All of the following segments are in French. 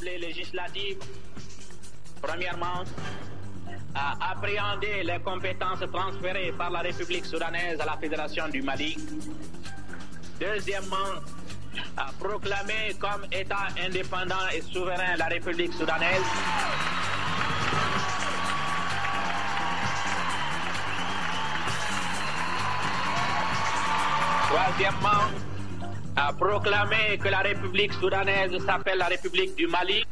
l'Assemblée législative, premièrement, à appréhender les compétences transférées par la République soudanaise à la Fédération du Mali. Deuxièmement, à proclamer comme État indépendant et souverain la République soudanaise. Troisièmement, à proclamer que la République soudanaise s'appelle la République du Mali.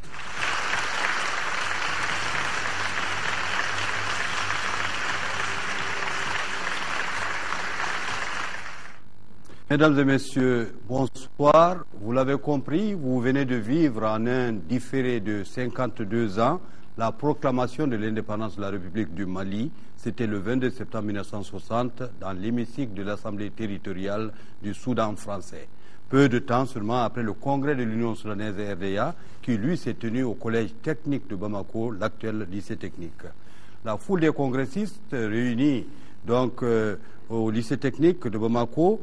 Mesdames et messieurs, bonsoir. Vous l'avez compris, vous venez de vivre en un différé de 52 ans la proclamation de l'indépendance de la République du Mali. C'était le 22 septembre 1960 dans l'hémicycle de l'Assemblée territoriale du Soudan français. Peu de temps seulement après le congrès de l'Union soudanaise et RDA qui, lui, s'est tenu au collège technique de Bamako, l'actuel lycée technique. La foule des congressistes réunis donc au lycée technique de Bamako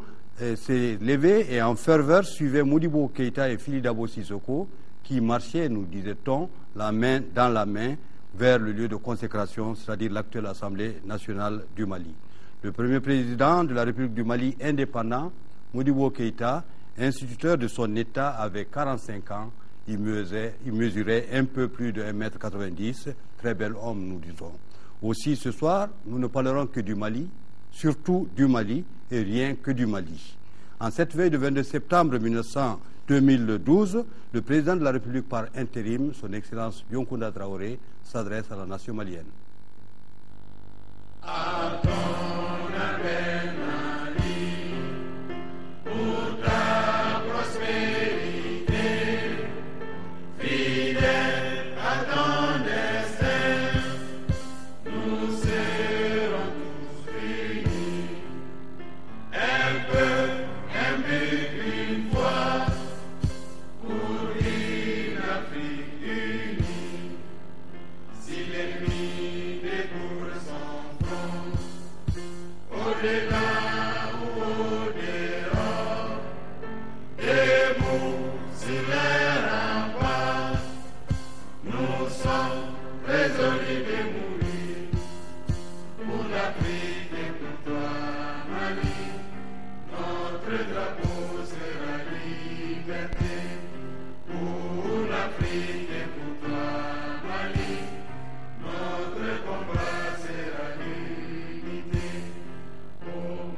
s'est levée et en ferveur suivait Modibo Keïta et Fili Dabo Sissoko qui marchaient, nous disait-on, la main dans la main vers le lieu de consécration, c'est-à-dire l'actuelle Assemblée nationale du Mali. Le premier président de la République du Mali indépendant, Modibo Keïta, instituteur de son État, avait 45 ans. Il mesurait un peu plus de 1,90 m. Très bel homme, nous disons. Aussi, ce soir, nous ne parlerons que du Mali, surtout du Mali et rien que du Mali. En cette veille de 22 septembre 2012, le président de la République par intérim, son Excellence Bionkounda Traoré, s'adresse à la nation malienne. À ton appel, Mali, pour ta prospérité, fidèle à ton destin, nous serons tous réunis. Un peu, un but, une fois, pour une Afrique unie. Si l'ennemi découvre son front, au-delà ou au-dehors, debout sur les remparts, nous sommes résolus de mourir pour l'Afrique et pour toi, Mali. Notre drapeau sera liberté pour l'Afrique et pour toi, Mali. Notre combat sera l'unité. Oh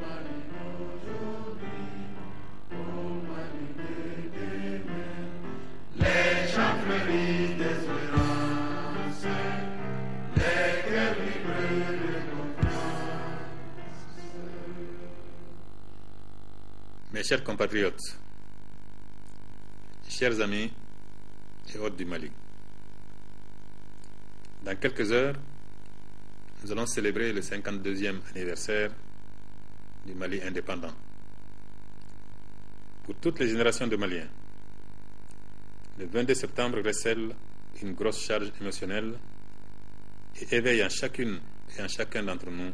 Mali d'aujourd'hui, oh Mali de demain. Les chants fleuris d'espérance, les cœurs vibreux de confiance. Mes chers compatriotes, chers amis et hôtes du Mali, dans quelques heures, nous allons célébrer le 52e anniversaire du Mali indépendant. Pour toutes les générations de Maliens, le 22 septembre recèle une grosse charge émotionnelle et éveille en chacune et en chacun d'entre nous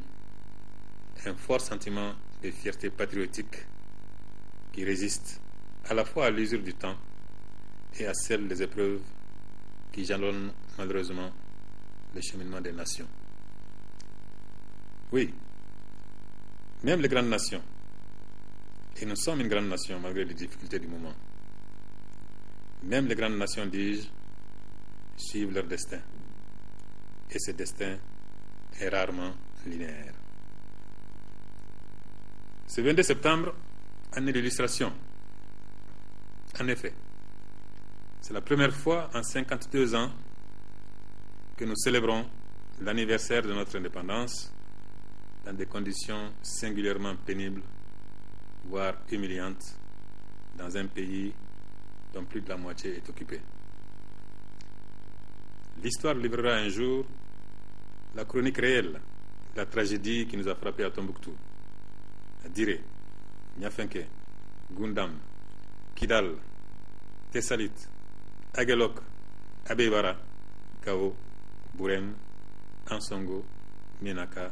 un fort sentiment de fierté patriotique qui résiste à la fois à l'usure du temps et à celle des épreuves qui jalonnent malheureusement le cheminement des nations. Oui, même les grandes nations, et nous sommes une grande nation malgré les difficultés du moment, même les grandes nations, dis-je, suivent leur destin. Et ce destin est rarement linéaire. Ce 22 septembre, année d'illustration. En effet, c'est la première fois en 52 ans que nous célébrons l'anniversaire de notre indépendance dans des conditions singulièrement pénibles, voire humiliantes, dans un pays dont plus de la moitié est occupée. L'histoire livrera un jour la chronique réelle de la tragédie qui nous a frappés à Tombouctou, à Diré, Niafenke, Gundam, Kidal, Tessalit, Aguelok, Abebara, Kao, Bourem, Ansongo, Menaka,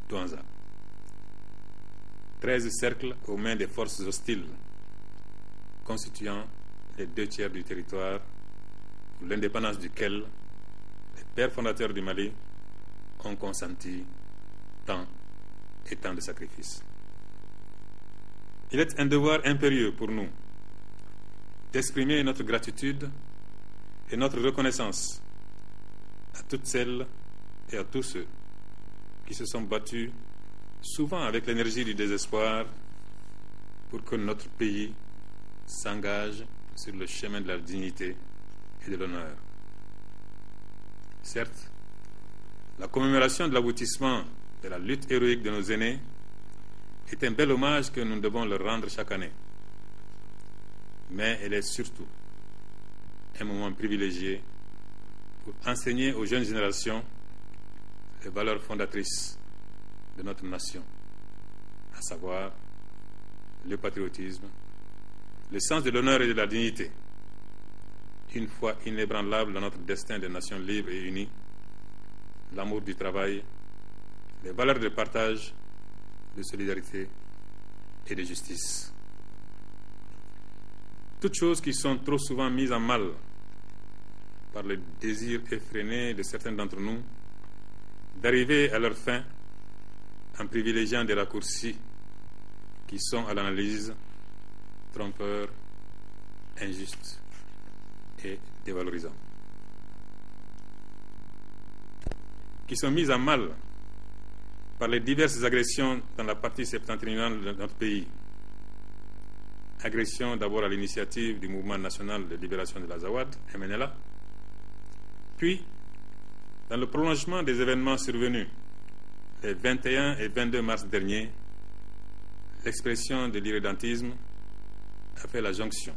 Douanza. 13 cercles aux mains des forces hostiles, constituant les 2 tiers du territoire, pour l'indépendance duquel les pères fondateurs du Mali ont consenti tant et tant de sacrifices. Il est un devoir impérieux pour nous d'exprimer notre gratitude et notre reconnaissance à toutes celles et à tous ceux qui se sont battus, souvent avec l'énergie du désespoir, pour que notre pays s'engage sur le chemin de la dignité et de l'honneur. Certes, la commémoration de l'aboutissement de la lutte héroïque de nos aînés est un bel hommage que nous devons leur rendre chaque année. Mais elle est surtout un moment privilégié pour enseigner aux jeunes générations les valeurs fondatrices de notre nation, à savoir le patriotisme, le sens de l'honneur et de la dignité, une foi inébranlable dans notre destin de nation libre et unie, l'amour du travail, les valeurs de partage, de solidarité et de justice. Toutes choses qui sont trop souvent mises en mal par le désir effréné de certains d'entre nous d'arriver à leur fin en privilégiant des raccourcis qui sont à l'analyse trompeurs, injustes et dévalorisants. Qui sont mises en mal par les diverses agressions dans la partie septentrionale de notre pays. Agressions d'abord à l'initiative du Mouvement national de libération de l'Azawad, MNLA, puis dans le prolongement des événements survenus les 21 et 22 mars derniers, l'expression de l'irrédentisme a fait la jonction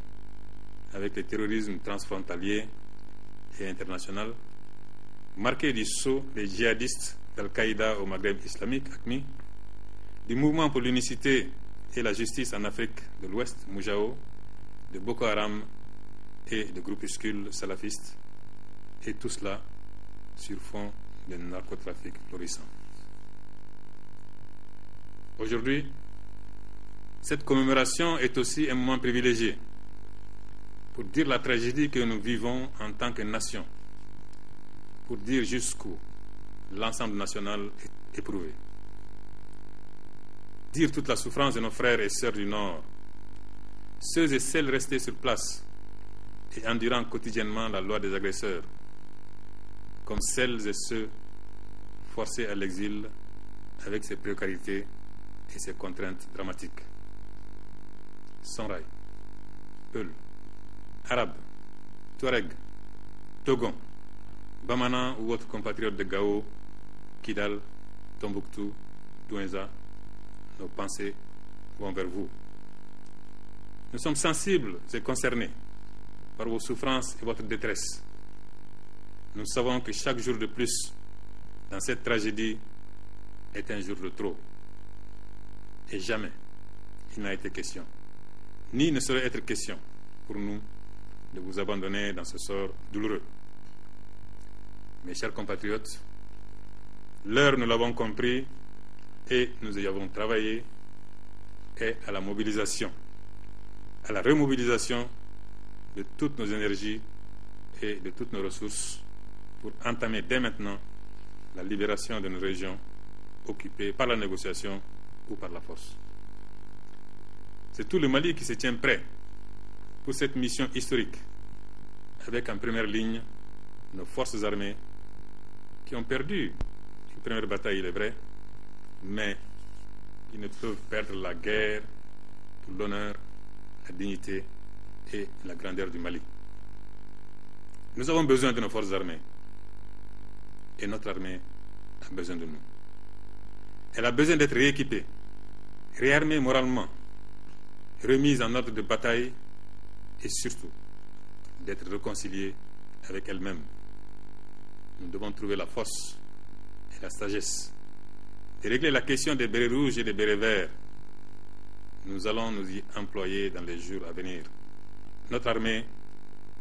avec le terrorisme transfrontalier et international, marqué du sceau des djihadistes d'Al-Qaïda au Maghreb islamique, AQMI, du mouvement pour l'unicité et la justice en Afrique de l'Ouest, Moujao, de Boko Haram et de groupuscules salafistes, et tout cela sur fond de narcotrafic florissant. Aujourd'hui, cette commémoration est aussi un moment privilégié pour dire la tragédie que nous vivons en tant que nation, pour dire jusqu'où l'ensemble national est éprouvé. Dire toute la souffrance de nos frères et sœurs du Nord, ceux et celles restés sur place et endurant quotidiennement la loi des agresseurs, comme celles et ceux forcés à l'exil avec ses précarités et ses contraintes dramatiques. Sonrai, Peul, Arabes, Touareg, Togon, Bamana ou autres compatriotes de Gao, Kidal, Tombouctou, Douenza, nos pensées vont vers vous. Nous sommes sensibles et concernés par vos souffrances et votre détresse. Nous savons que chaque jour de plus dans cette tragédie est un jour de trop. Et jamais il n'a été question, ni ne saurait être question pour nous de vous abandonner dans ce sort douloureux. Mes chers compatriotes, l'heure, nous l'avons compris et nous y avons travaillé, est à la mobilisation, à la remobilisation de toutes nos énergies et de toutes nos ressources pour entamer dès maintenant la libération de nos régions occupées par la négociation ou par la force. C'est tout le Mali qui se tient prêt pour cette mission historique, avec en première ligne nos forces armées qui ont perdu une première bataille, il est vrai, mais qui ne peuvent perdre la guerre pour l'honneur, la dignité et la grandeur du Mali. Nous avons besoin de nos forces armées et notre armée a besoin de nous. Elle a besoin d'être rééquipée, réarmée moralement, remise en ordre de bataille et surtout d'être réconciliée avec elle-même. Nous devons trouver la force et la sagesse et régler la question des bérets rouges et des bérets verts. Nous allons nous y employer dans les jours à venir. Notre armée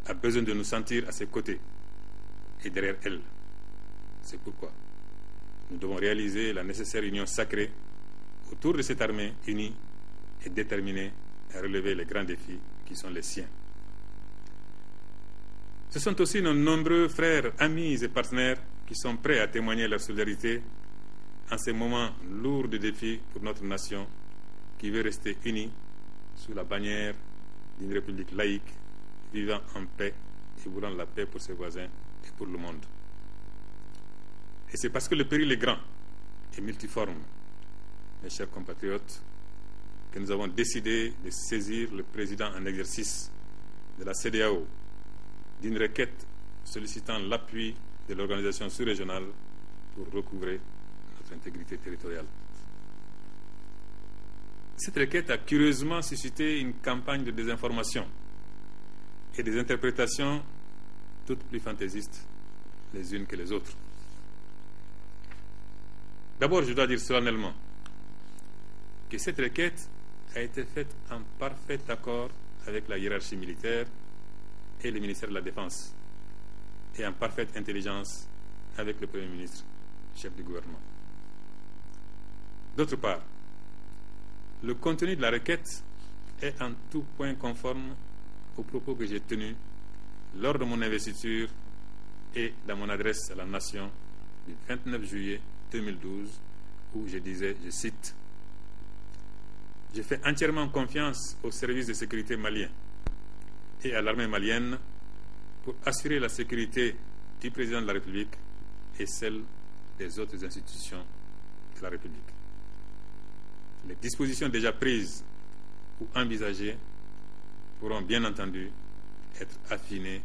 a besoin de nous sentir à ses côtés et derrière elle. C'est pourquoi nous devons réaliser la nécessaire union sacrée autour de cette armée unie et déterminée à relever les grands défis qui sont les siens. Ce sont aussi nos nombreux frères, amis et partenaires qui sont prêts à témoigner leur solidarité en ces moments lourds de défis pour notre nation qui veut rester unie sous la bannière d'une république laïque, vivant en paix et voulant la paix pour ses voisins et pour le monde. Et c'est parce que le péril est grand et multiforme, mes chers compatriotes, que nous avons décidé de saisir le président en exercice de la CEDEAO d'une requête sollicitant l'appui de l'organisation sous-régionale pour recouvrer notre intégrité territoriale. Cette requête a curieusement suscité une campagne de désinformation et des interprétations toutes plus fantaisistes les unes que les autres. D'abord, je dois dire solennellement que cette requête a été faite en parfait accord avec la hiérarchie militaire et le ministère de la Défense, et en parfaite intelligence avec le Premier ministre, chef du gouvernement. D'autre part, le contenu de la requête est en tout point conforme aux propos que j'ai tenus lors de mon investiture et dans mon adresse à la nation du 29 juillet 2012, où je disais, je cite, « Je fais entièrement confiance aux services de sécurité maliens et à l'armée malienne pour assurer la sécurité du président de la République et celle des autres institutions de la République. Les dispositions déjà prises ou envisagées pourront bien entendu être affinées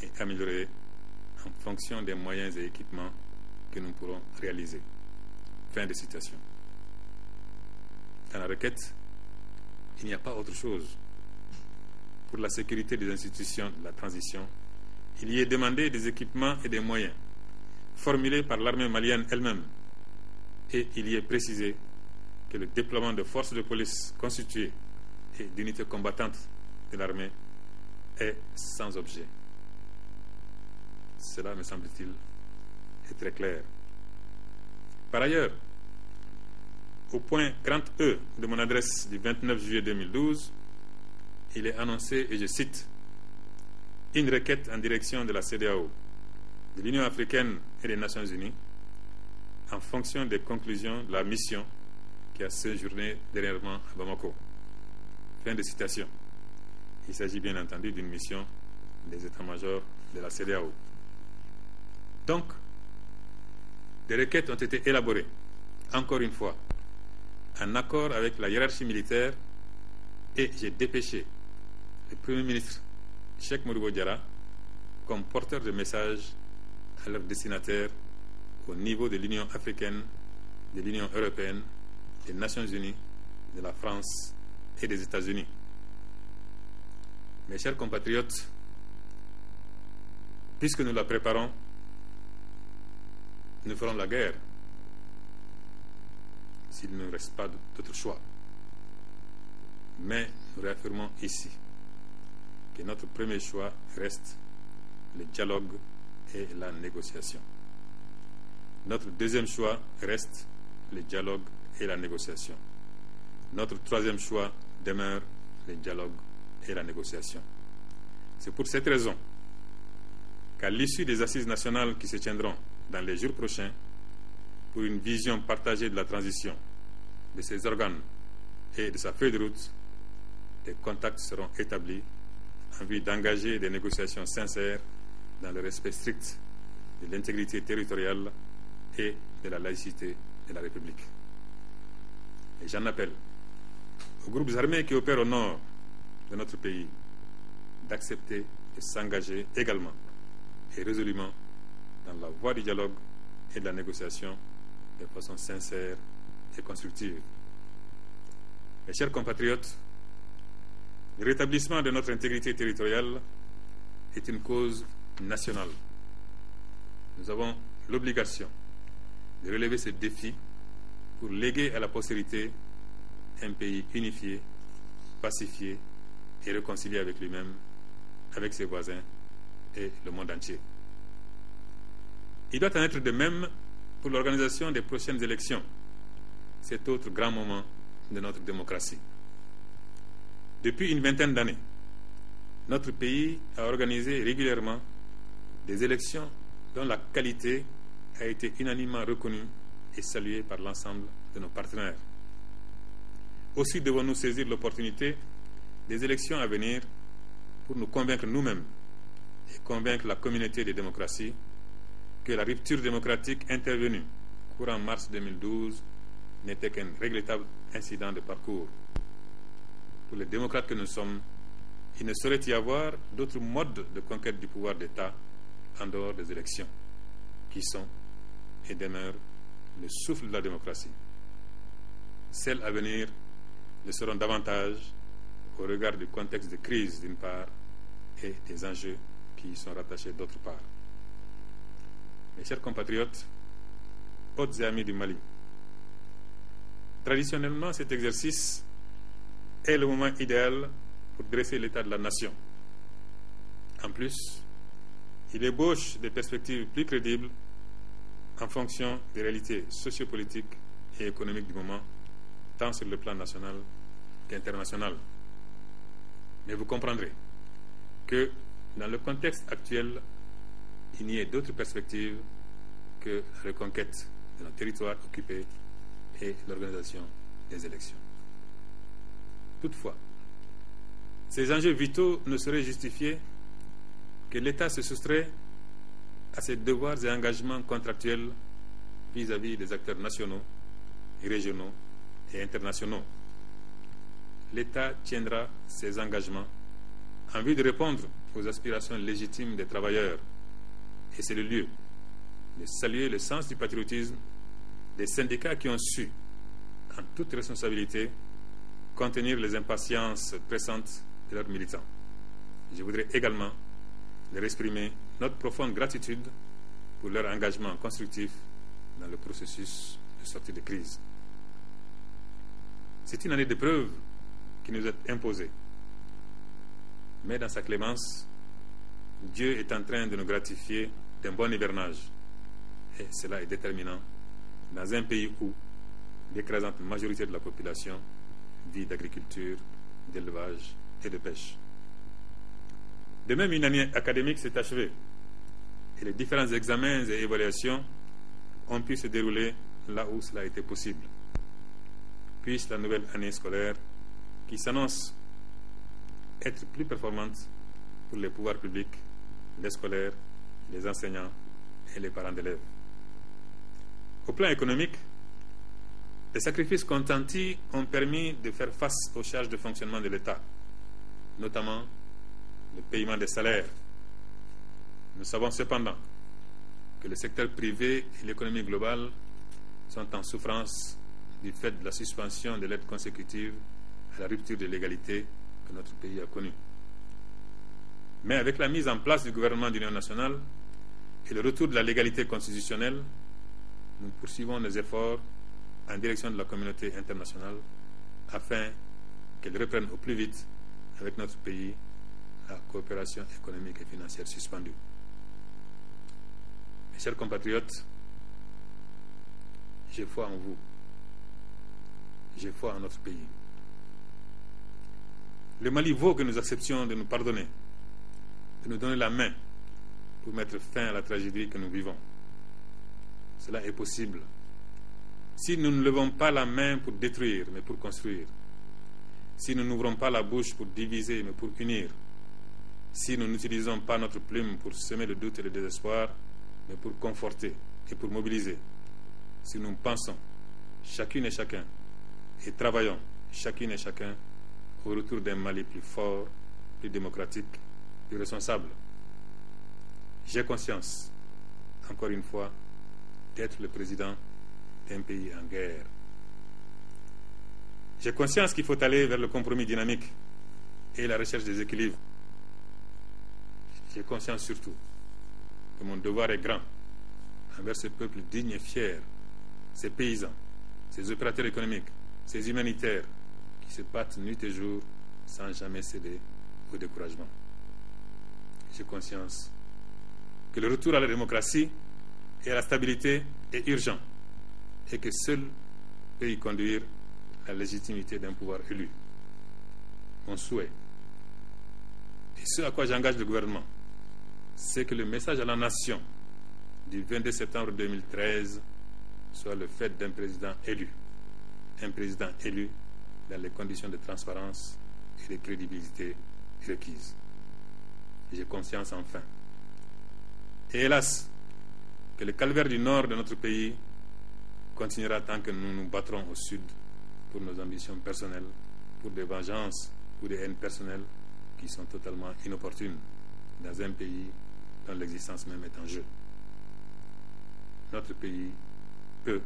et améliorées en fonction des moyens et équipements que nous pourrons réaliser. » Fin de citation. Dans la requête, il n'y a pas autre chose. Pour la sécurité des institutions de la transition, il y est demandé des équipements et des moyens formulés par l'armée malienne elle-même, et il y est précisé que le déploiement de forces de police constituées et d'unités combattantes de l'armée est sans objet. Cela, me semble-t-il, est très clair. Par ailleurs, au point grand E de mon adresse du 29 juillet 2012, il est annoncé, et je cite, « Une requête en direction de la CEDEAO, de l'Union africaine et des Nations unies, en fonction des conclusions de la mission qui a séjourné dernièrement à Bamako. » Fin de citation. Il s'agit bien entendu d'une mission des états-majors de la CEDEAO. Donc, des requêtes ont été élaborées, encore une fois, en accord avec la hiérarchie militaire, et j'ai dépêché le Premier ministre Cheikh Modibo Diarra comme porteur de messages à leurs destinataires au niveau de l'Union africaine, de l'Union européenne, des Nations unies, de la France et des États-Unis. Mes chers compatriotes, puisque nous la préparons, nous ferons la guerre s'il ne reste pas d'autre choix. Mais nous réaffirmons ici que notre premier choix reste le dialogue et la négociation. Notre deuxième choix reste le dialogue et la négociation. Notre troisième choix demeure le dialogue et la négociation. C'est pour cette raison qu'à l'issue des assises nationales qui se tiendront dans les jours prochains, pour une vision partagée de la transition, de ses organes et de sa feuille de route, des contacts seront établis en vue d'engager des négociations sincères dans le respect strict de l'intégrité territoriale et de la laïcité de la République. Et j'en appelle aux groupes armés qui opèrent au nord de notre pays d'accepter de s'engager également et résolument dans la voie du dialogue et de la négociation de façon sincère et constructive. Mes chers compatriotes, le rétablissement de notre intégrité territoriale est une cause nationale. Nous avons l'obligation de relever ce défi pour léguer à la postérité un pays unifié, pacifié et réconcilié avec lui-même, avec ses voisins et le monde entier. Il doit en être de même pour l'organisation des prochaines élections, cet autre grand moment de notre démocratie. Depuis une vingtaine d'années, notre pays a organisé régulièrement des élections dont la qualité a été unanimement reconnue et saluée par l'ensemble de nos partenaires. Aussi devons-nous saisir l'opportunité des élections à venir pour nous convaincre nous-mêmes et convaincre la communauté des démocraties que la rupture démocratique intervenue courant mars 2012 n'était qu'un regrettable incident de parcours. Pour les démocrates que nous sommes, il ne saurait y avoir d'autre mode de conquête du pouvoir d'État en dehors des élections, qui sont et demeurent le souffle de la démocratie. Celles à venir le seront davantage au regard du contexte de crise d'une part et des enjeux qui y sont rattachés d'autre part. Mes chers compatriotes, hôtes et amis du Mali, traditionnellement cet exercice est le moment idéal pour dresser l'état de la nation. En plus, il ébauche des perspectives plus crédibles en fonction des réalités sociopolitiques et économiques du moment, tant sur le plan national qu'international. Mais vous comprendrez que dans le contexte actuel, il n'y ait d'autres perspectives que la reconquête de nos territoires occupés et l'organisation des élections. Toutefois, ces enjeux vitaux ne seraient justifiés que l'État se soustrait à ses devoirs et engagements contractuels vis-à-vis des acteurs nationaux, régionaux et internationaux. L'État tiendra ses engagements en vue de répondre aux aspirations légitimes des travailleurs. Et c'est le lieu de saluer le sens du patriotisme des syndicats qui ont su, en toute responsabilité, contenir les impatiences pressantes de leurs militants. Je voudrais également leur exprimer notre profonde gratitude pour leur engagement constructif dans le processus de sortie de crise. C'est une année d'épreuve qui nous est imposée. Mais dans sa clémence, Dieu est en train de nous gratifier d'un bon hivernage. Et cela est déterminant dans un pays où l'écrasante majorité de la population vit d'agriculture, d'élevage et de pêche. De même, une année académique s'est achevée et les différents examens et évaluations ont pu se dérouler là où cela était possible. Puisse la nouvelle année scolaire, qui s'annonce être plus performante pour les pouvoirs publics, les scolaires, les enseignants et les parents d'élèves. Au plan économique, les sacrifices consentis ont permis de faire face aux charges de fonctionnement de l'État, notamment le paiement des salaires. Nous savons cependant que le secteur privé et l'économie globale sont en souffrance du fait de la suspension de l'aide consécutive à la rupture de l'égalité que notre pays a connue. Mais avec la mise en place du gouvernement d'union nationale et le retour de la légalité constitutionnelle, nous poursuivons nos efforts en direction de la communauté internationale afin qu'elle reprenne au plus vite avec notre pays la coopération économique et financière suspendue. Mes chers compatriotes, j'ai foi en vous. J'ai foi en notre pays. Le Mali vaut que nous acceptions de nous pardonner, de nous donner la main pour mettre fin à la tragédie que nous vivons. Cela est possible si nous ne levons pas la main pour détruire, mais pour construire. Si nous n'ouvrons pas la bouche pour diviser, mais pour unir. Si nous n'utilisons pas notre plume pour semer le doute et le désespoir, mais pour conforter et pour mobiliser. Si nous pensons, chacune et chacun, et travaillons, chacune et chacun, au retour d'un Mali plus fort, plus démocratique, plus responsable. J'ai conscience, encore une fois, d'être le président d'un pays en guerre. J'ai conscience qu'il faut aller vers le compromis dynamique et la recherche des équilibres. J'ai conscience surtout que mon devoir est grand envers ce peuple digne et fier, ces paysans, ces opérateurs économiques, ces humanitaires qui se battent nuit et jour sans jamais céder au découragement. J'ai conscience que le retour à la démocratie et à la stabilité est urgent et que seul peut y conduire la légitimité d'un pouvoir élu. Mon souhait, et ce à quoi j'engage le gouvernement, c'est que le message à la nation du 22 septembre 2013 soit le fait d'un président élu. Un président élu dans les conditions de transparence et de crédibilité requises. J'ai conscience enfin. Et hélas, que le calvaire du nord de notre pays continuera tant que nous nous battrons au sud pour nos ambitions personnelles, pour des vengeances ou des haines personnelles qui sont totalement inopportunes dans un pays dont l'existence même est en jeu. Notre pays peut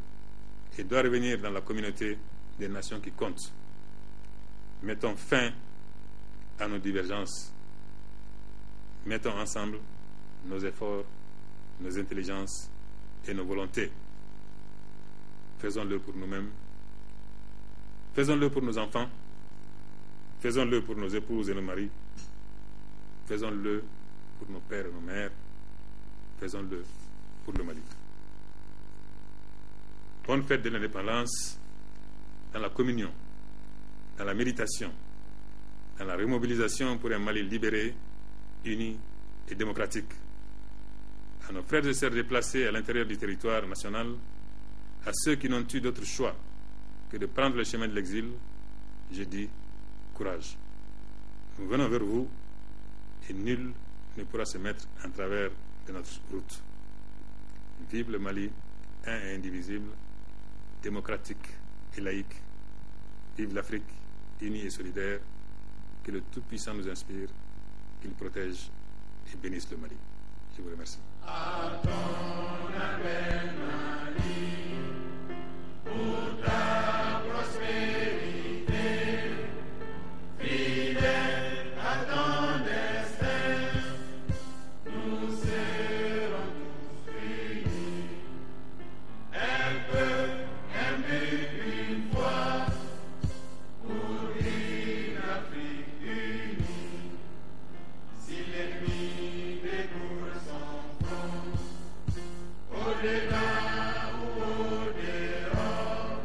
et doit revenir dans la communauté des nations qui comptent. Mettons fin à nos divergences. Mettons ensemble nos efforts, nos intelligences et nos volontés. Faisons-le pour nous-mêmes. Faisons-le pour nos enfants. Faisons-le pour nos épouses et nos maris. Faisons-le pour nos pères et nos mères. Faisons-le pour le Mali. Bonne fête de l'indépendance dans la communion, dans la méditation, dans la remobilisation pour un Mali libéré, uni et démocratique. À nos frères et sœurs déplacés à l'intérieur du territoire national, à ceux qui n'ont eu d'autre choix que de prendre le chemin de l'exil, je dis courage. Nous venons vers vous et nul ne pourra se mettre en travers de notre route. Vive le Mali, un et indivisible, démocratique et laïque. Vive l'Afrique, unie et solidaire. Que le Tout-Puissant nous inspire, qu'il protège et bénisse le Mali. Je vous remercie. À ton appel, Mali, pour ta prospérité, fidèle à ton destin, nous serons tous unis. Un peuple, un but, une foi, pour une Afrique unie. Si l'ennemi découvre son front, au-dedans ou au-dehors,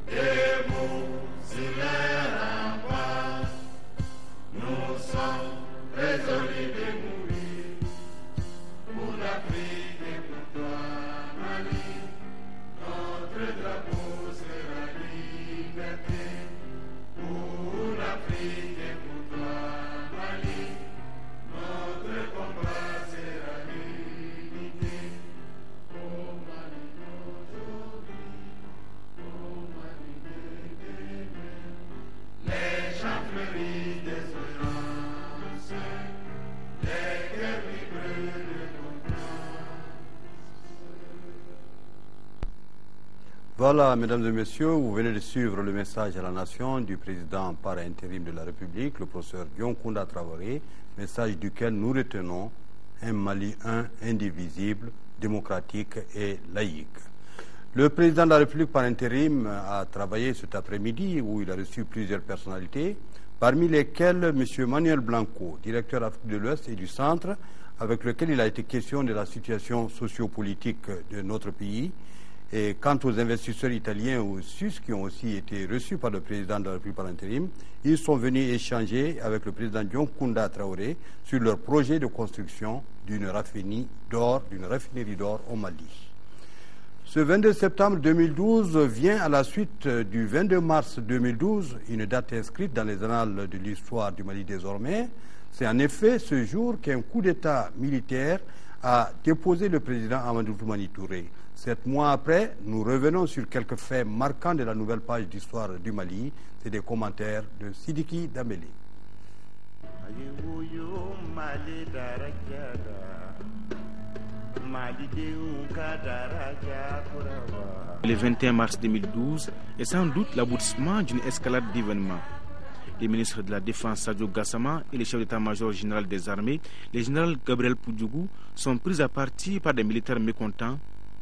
debout sur les remparts, nous sommes résolus de mourir pour l'Afrique et pour toi, Mali. Notre drapeau sera liberté pour l'Afrique et pour toi, Mali. Notre combat sera l'unité. Oh Mali d'aujourd'hui, oh Mali de demain. Les chants fleuris d'espérance, les cœurs vibreux de confiance. Voilà, mesdames et messieurs, vous venez de suivre le message à la nation du président par intérim de la République, le professeur Dioncounda Traoré, message duquel nous retenons un Mali un, indivisible, démocratique et laïque. Le président de la République par intérim a travaillé cet après-midi où il a reçu plusieurs personnalités, parmi lesquelles M. Manuel Blanco, directeur Afrique de l'Ouest et du Centre, avec lequel il a été question de la situation sociopolitique de notre pays. Et quant aux investisseurs italiens ou suisses qui ont aussi été reçus par le président de la République par intérim, ils sont venus échanger avec le président Dioncounda Traoré sur leur projet de construction d'une raffinerie d'or au Mali. Ce 22 septembre 2012 vient à la suite du 22 mars 2012, une date inscrite dans les annales de l'histoire du Mali désormais. C'est en effet ce jour qu'un coup d'État militaire a déposé le président Amadou Toumani Touré. 7 mois après, nous revenons sur quelques faits marquants de la nouvelle page d'histoire du Mali. C'est des commentaires de Sidiki Dambélé. Le 21 mars 2012 est sans doute l'aboutissement d'une escalade d'événements. Les ministres de la Défense Sadio Gassama et le chef d'état-major général des armées, le général Gabriel Poudjougou, sont pris à partie par des militaires mécontents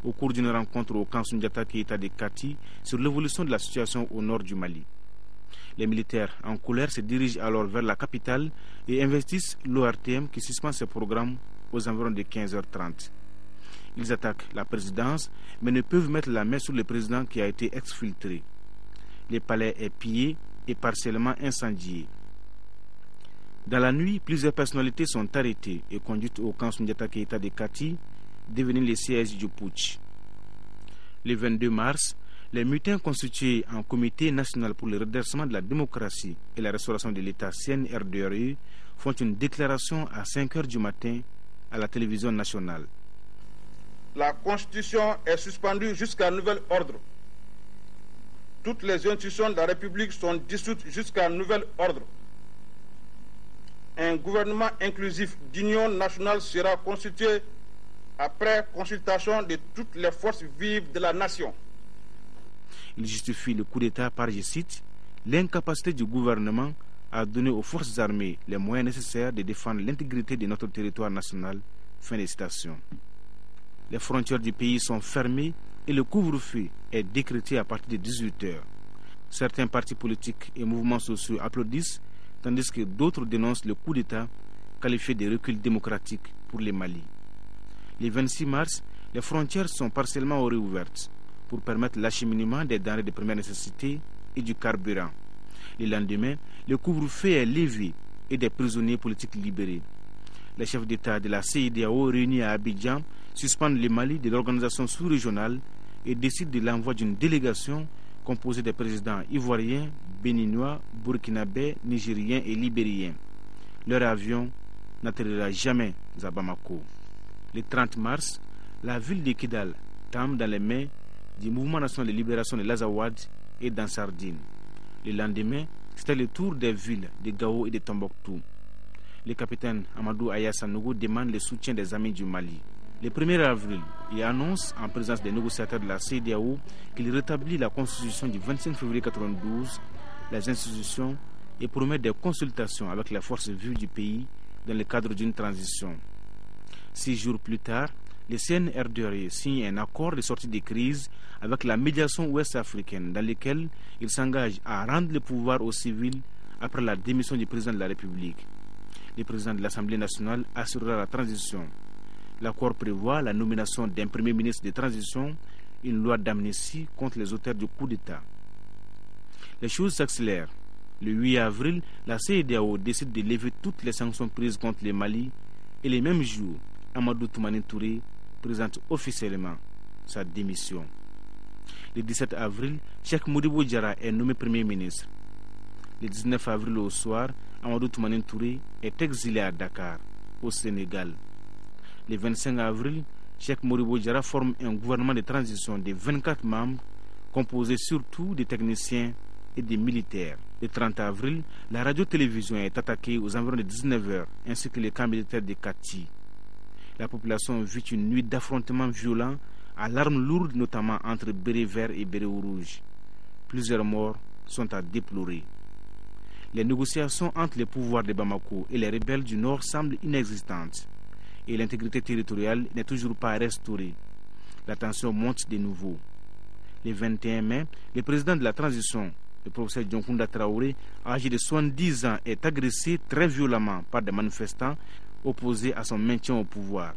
au cours d'une rencontre au camp Sundiata Keita de Kati sur l'évolution de la situation au nord du Mali. Les militaires en colère se dirigent alors vers la capitale et investissent l'ORTM qui suspend ses programmes aux environs de 15h30. Ils attaquent la présidence mais ne peuvent mettre la main sur le président qui a été exfiltré. Le palais est pillé et partiellement incendié. Dans la nuit, plusieurs personnalités sont arrêtées et conduites au camp Soundiata Keïta de Kati, devenu le siège du putsch. Le 22 mars, les mutins constitués en Comité national pour le redressement de la démocratie et la restauration de l'État CNRDRE font une déclaration à 5 h du matin à la télévision nationale. La Constitution est suspendue jusqu'à nouvel ordre. Toutes les institutions de la République sont dissoutes jusqu'à nouvel ordre. Un gouvernement inclusif d'union nationale sera constitué après consultation de toutes les forces vives de la nation. Il justifie le coup d'État par, je cite, l'incapacité du gouvernement à donner aux forces armées les moyens nécessaires de défendre l'intégrité de notre territoire national. Fin de citation. Les frontières du pays sont fermées et le couvre-feu est décrété à partir de 18 h. Certains partis politiques et mouvements sociaux applaudissent, tandis que d'autres dénoncent le coup d'État qualifié de recul démocratique pour le Mali. Le 26 mars, les frontières sont partiellement réouvertes pour permettre l'acheminement des denrées de première nécessité et du carburant. Le lendemain, le couvre-feu est levé et des prisonniers politiques libérés. Les chefs d'État de la CEDEAO réunis à Abidjan suspendent le Mali de l'organisation sous-régionale et décident de l'envoi d'une délégation composée des présidents ivoiriens, béninois, burkinabés, nigériens et libériens. Leur avion n'atterrira jamais à Bamako. Le 30 mars, la ville de Kidal tombe dans les mains du mouvement national de libération de l'Azawad et d'Ansardine. Le lendemain, c'était le tour des villes de Gao et de Tombouctou. Le capitaine Amadou Aya Sanogo demande le soutien des amis du Mali. Le 1er avril, il annonce en présence des négociateurs de la CEDEAO qu'il rétablit la constitution du 25 février 1992, les institutions et promet des consultations avec les forces vives du pays dans le cadre d'une transition. 6 jours plus tard, le CNRDRE signe un accord de sortie de crise avec la médiation ouest-africaine dans lequel il s'engage à rendre le pouvoir aux civils après la démission du président de la République. Le président de l'Assemblée nationale assurera la transition. L'accord prévoit la nomination d'un premier ministre de transition, une loi d'amnistie contre les auteurs du coup d'État. Les choses s'accélèrent. Le 8 avril, la CEDEAO décide de lever toutes les sanctions prises contre le Mali et le même jour, Amadou Toumani Touré présente officiellement sa démission. Le 17 avril, Cheikh Modibo Diarra est nommé Premier ministre. Le 19 avril au soir, Amadou Toumani Touré est exilé à Dakar, au Sénégal. Le 25 avril, Cheikh Modibo Diarra forme un gouvernement de transition de 24 membres, composé surtout de techniciens et des militaires. Le 30 avril, la radio-télévision est attaquée aux environs de 19 h, ainsi que les camps militaires de Kati. La population vit une nuit d'affrontements violents à l'arme lourde, notamment entre bérets verts et bérets rouges. Plusieurs morts sont à déplorer. Les négociations entre les pouvoirs de Bamako et les rebelles du Nord semblent inexistantes et l'intégrité territoriale n'est toujours pas restaurée. La tension monte de nouveau. Le 21 mai, le président de la transition, le professeur Dionkounda Traoré, âgé de 70 ans, est agressé très violemment par des manifestants opposés à son maintien au pouvoir.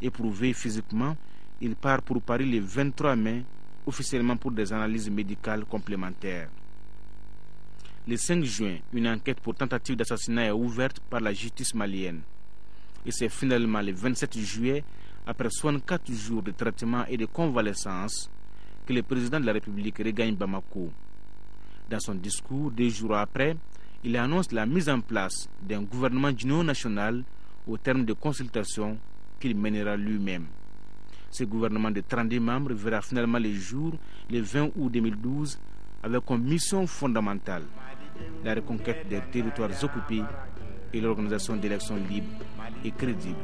Éprouvé physiquement, il part pour Paris le 23 mai, officiellement pour des analyses médicales complémentaires. Le 5 juin, une enquête pour tentative d'assassinat est ouverte par la justice malienne. Et c'est finalement le 27 juillet, après 64 jours de traitement et de convalescence, que le président de la République regagne Bamako. Dans son discours, 2 jours après, il annonce la mise en place d'un gouvernement d'union nationale au terme de consultations qu'il mènera lui-même. Ce gouvernement de 32 membres verra finalement le jour le 20 août 2012 avec comme mission fondamentale la reconquête des territoires occupés et l'organisation d'élections libres et crédibles.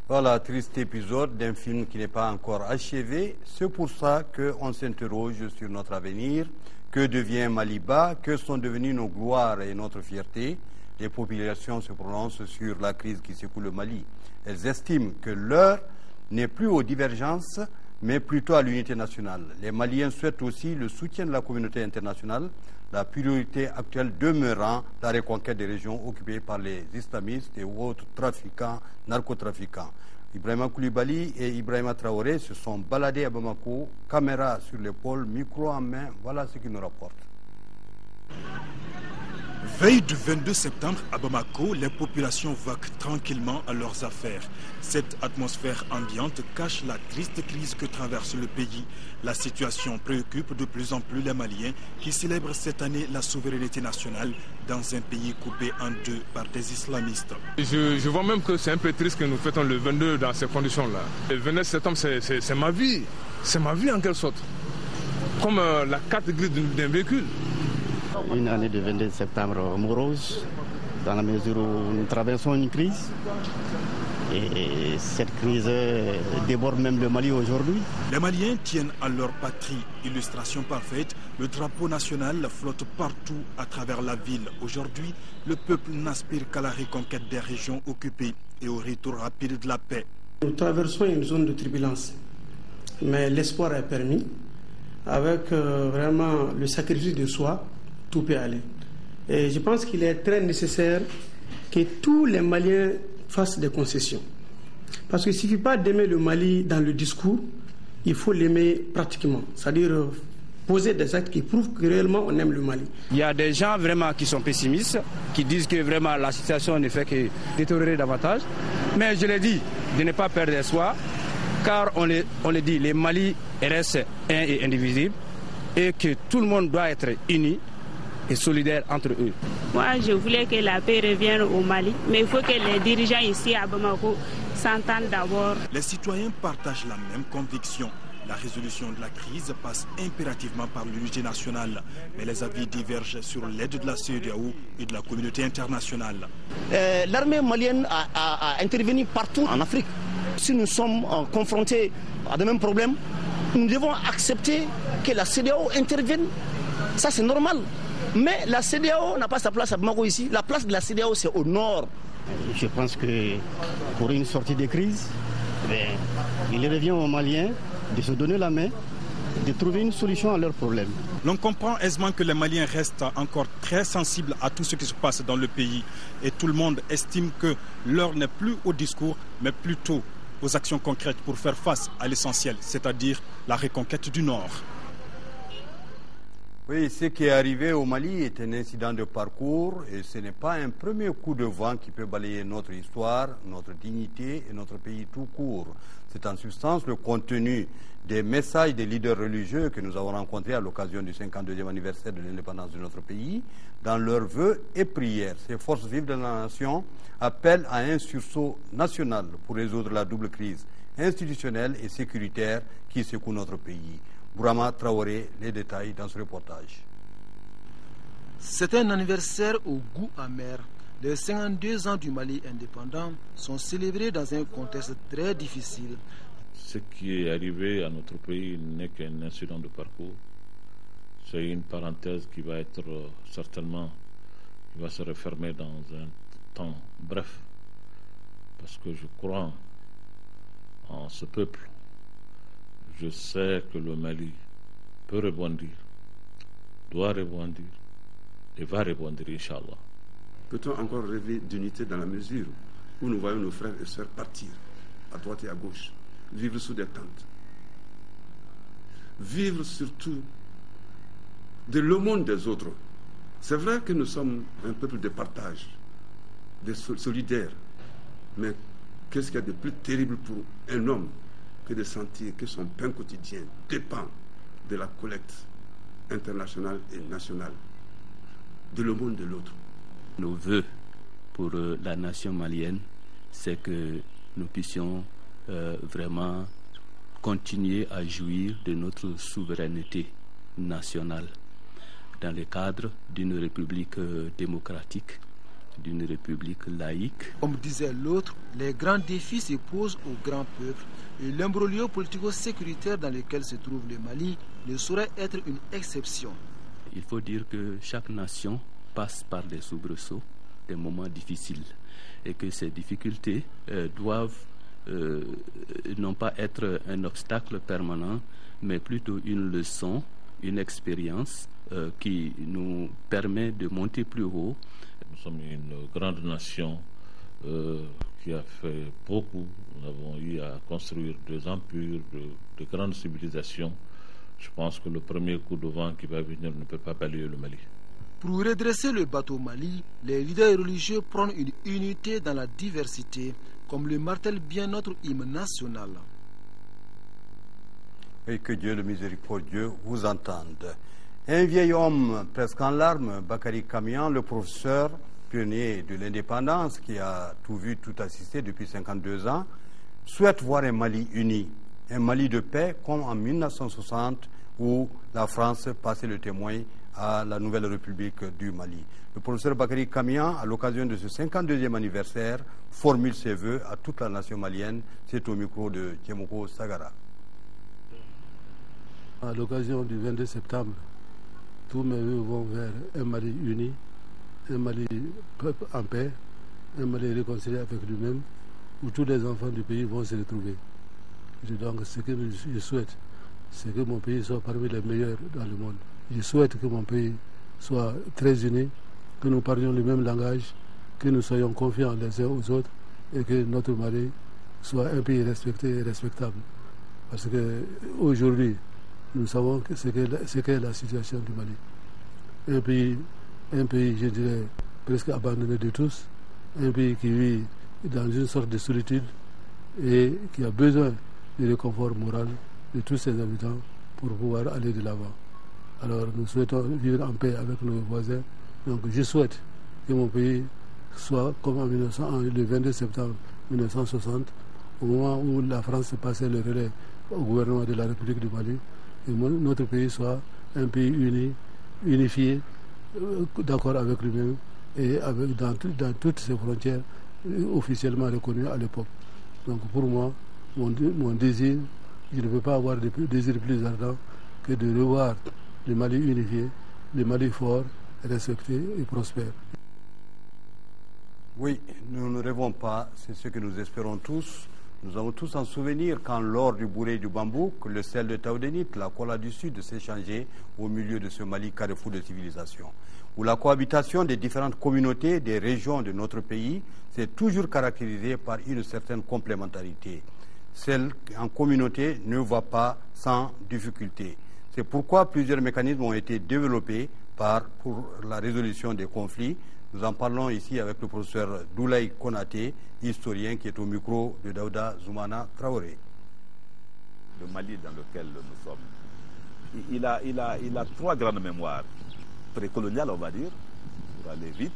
Voilà, triste épisode d'un film qui n'est pas encore achevé. C'est pour ça qu'on s'interroge sur notre avenir. Que devient Maliba? Que sont devenues nos gloires et notre fierté? Les populations se prononcent sur la crise qui secoue le Mali. Elles estiment que l'heure n'est plus aux divergences, mais plutôt à l'unité nationale. Les Maliens souhaitent aussi le soutien de la communauté internationale, la priorité actuelle demeurant la reconquête des régions occupées par les islamistes et autres trafiquants, narcotrafiquants. Ibrahima Koulibaly et Ibrahima Traoré se sont baladés à Bamako, caméra sur l'épaule, micro en main, voilà ce qu'ils nous rapportent. Veille du 22 septembre à Bamako, les populations vaquent tranquillement à leurs affaires. Cette atmosphère ambiante cache la triste crise que traverse le pays. La situation préoccupe de plus en plus les Maliens qui célèbrent cette année la souveraineté nationale dans un pays coupé en deux par des islamistes. Je vois même que c'est un peu triste que nous fêtons le 22 dans ces conditions-là. Le 29 septembre, c'est ma vie. C'est ma vie en quelque sorte. Comme la carte grise d'un véhicule. Une année de 22 septembre morose, dans la mesure où nous traversons une crise. Et cette crise déborde même le Mali aujourd'hui. Les Maliens tiennent à leur patrie. Illustration parfaite, le drapeau national flotte partout à travers la ville. Aujourd'hui, le peuple n'aspire qu'à la reconquête des régions occupées et au retour rapide de la paix. Nous traversons une zone de turbulence, mais l'espoir est permis. Avec vraiment le sacrifice de soi, tout peut aller. Et je pense qu'il est très nécessaire que tous les Maliens fassent des concessions. Parce qu'il ne suffit pas d'aimer le Mali dans le discours, il faut l'aimer pratiquement. C'est-à-dire poser des actes qui prouvent que réellement on aime le Mali. Il y a des gens vraiment qui sont pessimistes, qui disent que vraiment la situation ne fait que détériorer davantage. Mais je l'ai dit, de ne pas perdre espoir, car on le dit, le Mali reste un et indivisible et que tout le monde doit être uni et solidaire entre eux. Moi, je voulais que la paix revienne au Mali, mais il faut que les dirigeants ici à Bamako s'entendent d'abord. Les citoyens partagent la même conviction. La résolution de la crise passe impérativement par l'unité nationale, mais les avis divergent sur l'aide de la CEDEAO et de la communauté internationale. L'armée malienne a intervenu partout en Afrique. Si nous sommes confrontés à de mêmes problèmes, nous devons accepter que la CEDEAO intervienne. Ça, c'est normal. Mais la CEDEAO n'a pas sa place à Bamako ici. La place de la CEDEAO, c'est au nord. Je pense que pour une sortie de crise, il revient aux Maliens de se donner la main, de trouver une solution à leurs problèmes. L'on comprend aisément que les Maliens restent encore très sensibles à tout ce qui se passe dans le pays. Et tout le monde estime que l'heure n'est plus au discours, mais plutôt aux actions concrètes pour faire face à l'essentiel, c'est-à-dire la reconquête du Nord. Oui, ce qui est arrivé au Mali est un incident de parcours et ce n'est pas un premier coup de vent qui peut balayer notre histoire, notre dignité et notre pays tout court. C'est en substance le contenu des messages des leaders religieux que nous avons rencontrés à l'occasion du 52e anniversaire de l'indépendance de notre pays. Dans leurs vœux et prières, ces forces vives de la nation appellent à un sursaut national pour résoudre la double crise institutionnelle et sécuritaire qui secoue notre pays. Bourama Traoré, les détails dans ce reportage. C'est un anniversaire au goût amer. Les 52 ans du Mali indépendant sont célébrés dans un contexte très difficile. Ce qui est arrivé à notre pays n'est qu'un incident de parcours. C'est une parenthèse qui va être certainement, qui va se refermer dans un temps bref. Parce que je crois en ce peuple. Je sais que le Mali peut rebondir, doit rebondir et va rebondir, Inch'Allah. Peut-on encore rêver d'unité dans la mesure où nous voyons nos frères et sœurs partir à droite et à gauche, vivre sous des tentes, vivre surtout de l'aumône des autres. C'est vrai que nous sommes un peuple de partage, de solidaires, mais qu'est-ce qu'il y a de plus terrible pour un homme que de sentir que son pain quotidien dépend de la collecte internationale et nationale, de l'aumône de l'autre. Nos vœux pour la nation malienne, c'est que nous puissions vraiment continuer à jouir de notre souveraineté nationale dans le cadre d'une république démocratique, d'une république laïque. Comme disait l'autre, les grands défis se posent au grand peuple et l'imbroglio politico-sécuritaire dans lequel se trouve le Mali ne saurait être une exception. Il faut dire que chaque nation passe par des soubresauts, des moments difficiles et que ces difficultés doivent non pas être un obstacle permanent, mais plutôt une leçon, une expérience qui nous permet de monter plus haut. Nous sommes une grande nation qui a fait beaucoup. Nous avons eu à construire des empires, de grandes civilisations. Je pense que le premier coup de vent qui va venir ne peut pas balayer le Mali. Pour redresser le bateau Mali, les leaders religieux prônent une unité dans la diversité, comme le martèle bien notre hymne national. Et que Dieu le miséricordieux vous entende. Un vieil homme presque en larmes, Bakary Kamian, le professeur pionnier de l'indépendance qui a tout vu, tout assisté depuis 52 ans, souhaite voir un Mali uni, un Mali de paix comme en 1960 où la France passait le témoin à la nouvelle République du Mali. Le professeur Bakary Kamian, à l'occasion de ce 52e anniversaire, formule ses vœux à toute la nation malienne. C'est au micro de Tiemoko Sagara. À l'occasion du 22 septembre, tous mes vœux vont vers un Mali uni, un Mali peuple en paix, un Mali réconcilié avec lui-même, où tous les enfants du pays vont se retrouver. Donc ce que je souhaite, c'est que mon pays soit parmi les meilleurs dans le monde. Je souhaite que mon pays soit très uni, que nous parlions le même langage, que nous soyons confiants les uns aux autres et que notre Mali soit un pays respecté et respectable. Parce qu'aujourd'hui, nous savons ce qu'est la situation du Mali. Un pays, je dirais, presque abandonné de tous, un pays qui vit dans une sorte de solitude et qui a besoin du réconfort moral de tous ses habitants pour pouvoir aller de l'avant. Alors nous souhaitons vivre en paix avec nos voisins. Donc je souhaite que mon pays soit comme le 22 septembre 1960, au moment où la France passait le relais au gouvernement de la République du Mali, et notre pays soit un pays uni, unifié, d'accord avec lui-même et dans toutes ses frontières officiellement reconnues à l'époque. Donc pour moi, mon désir, je ne peux pas avoir de désir plus ardent que de revoir le Mali unifié, le Mali fort, respecté et prospère. Oui, nous ne rêvons pas, c'est ce que nous espérons tous. Nous avons tous en souvenir quand, lors du bourré du Bambouk, le sel de Taoudénite, la Kola du Sud s'échangeait au milieu de ce Mali carrefour de civilisation, où la cohabitation des différentes communautés des régions de notre pays s'est toujours caractérisée par une certaine complémentarité. Celle en communauté ne va pas sans difficulté. C'est pourquoi plusieurs mécanismes ont été développés pour la résolution des conflits. Nous en parlons ici avec le professeur Doulaye Konaté, historien qui est au micro de Daouda Zoumana Traoré. Le Mali dans lequel nous sommes, il a trois grandes mémoires. Précoloniale, on va dire, pour aller vite,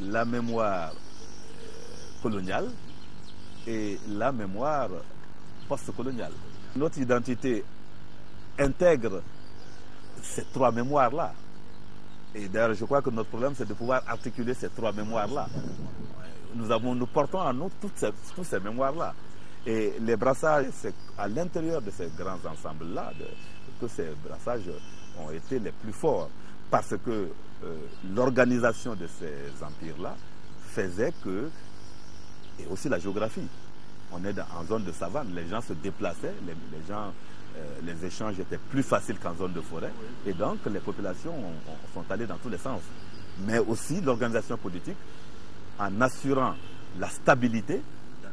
la mémoire coloniale et la mémoire post-coloniale. Notre identité intègre ces trois mémoires-là. Et d'ailleurs, je crois que notre problème, c'est de pouvoir articuler ces trois mémoires-là. Nous portons en nous toutes ces mémoires-là. Et les brassages, c'est à l'intérieur de ces grands ensembles-là que ces brassages ont été les plus forts. Parce que l'organisation de ces empires-là faisait que, et aussi la géographie, on est en zone de savane, les gens se déplaçaient, les échanges étaient plus faciles qu'en zone de forêt, et donc les populations sont allées dans tous les sens. Mais aussi l'organisation politique, en assurant la stabilité,